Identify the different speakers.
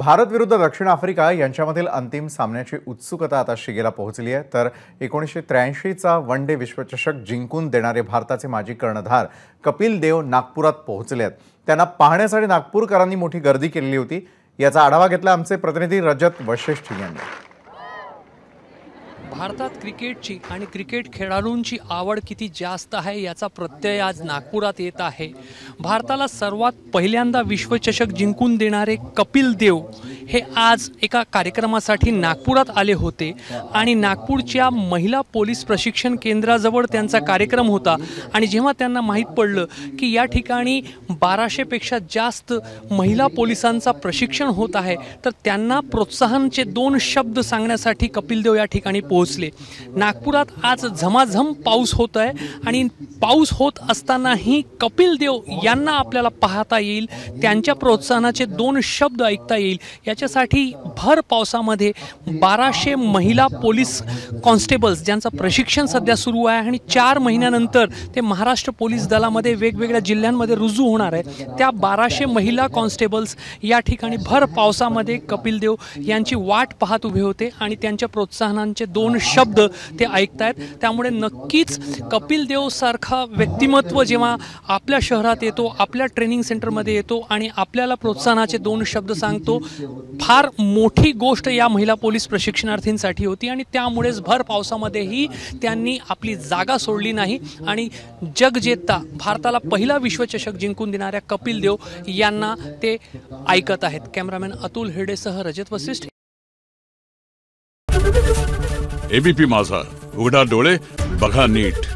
Speaker 1: भारत विरुद्ध दक्षिण आफ्रिका यांच्यामधील अंतिम सामन्याची उत्सुकता आता शिगेला पोहोचली आहे। तर 1983चा वन डे विश्वचषक जिंकून देणारे भारताचे माजी कर्णधार कपिल देव नागपुरात पोहोचले आहेत। त्यांना पाहण्यासाठी नागपूरकरांनी मोठी गर्दी केलेली होती। याचा आढावा घेतला आमचे प्रतिनिधी रजत वशिष्ठ यांनी।
Speaker 2: भारतात क्रिकेटची आणि क्रिकेट खेळाडूंची आवड किती जास्त आहे याचा प्रत्यय आज नागपुरात येत आहे। भारताला सर्वात पहिल्यांदा विश्वचषक जिंकून देणारे कपिल देव हे आज एका कार्यक्रमासाठी नागपुरात आले होते आणि नागपूरच्या महिला पोलीस प्रशिक्षण केंद्राजवळ त्यांचा कार्यक्रम होता। आणि जेव्हा त्यांना माहीत पडलं की या ठिकाणी 1200 पेक्षा जास्त महिला पोलिसांचा प्रशिक्षण होत आहे, तर त्यांना प्रोत्साहनाचे 2 शब्द सांगण्यासाठी कपिल देव या ठिकाणी पोहोचले। नागपुरात आज झमाझम पाऊस होत आहे आणि पाऊस होत असतानाही कपिल देव यांना आपल्याला पाहता येईल, त्यांच्या प्रोत्साहनाचे 2 शब्द ऐकता येईल। याच्यासाठी भर पावसामध्ये 1200 महिला पोलीस कॉन्स्टेबल्स ज्यांचं प्रशिक्षण सध्या सुरू आहे आणि 4 महिन्यानंतर ते महाराष्ट्र पोलीस दलामध्ये वेगवेगळ्या जिल्ह्यांमध्ये रुजू होणार आहे, त्या 1200 महिला कॉन्स्टेबल्स या ठिकाणी भर पावसामध्ये कपिल देव यांची वाट पाहत उभे होते आणि त्यांच्या प्रोत्साहनांचे 2 शब्द ते ऐकतायत। त्यामुळे नक्कीच कपिल देव सारखा व्यक्तिमत्व जेव्हा आपल्या शहरात येतो, आपल्या ट्रेनिंग सेंटरमध्ये येतो आणि आपल्याला प्रोत्साहनाचे 2 शब्द सांगतो, फार मोठी गोष्ट या महिला पोलीस प्रशिक्षणार्थींसाठी होती। आणि त्यामुळेच भर पावसामध्येही त्यांनी आपली जागा सोडली नाही आणि जगजेता भारताला पहिला विश्वचषक जिंकून देणाऱ्या कपिल देव यांना ते ऐकत आहेत। कॅमेरामॅन अतुल हिरडेसह रजत वशिष्ठ,
Speaker 3: एबीपी माझा, उघडा डोळे बघा नीट।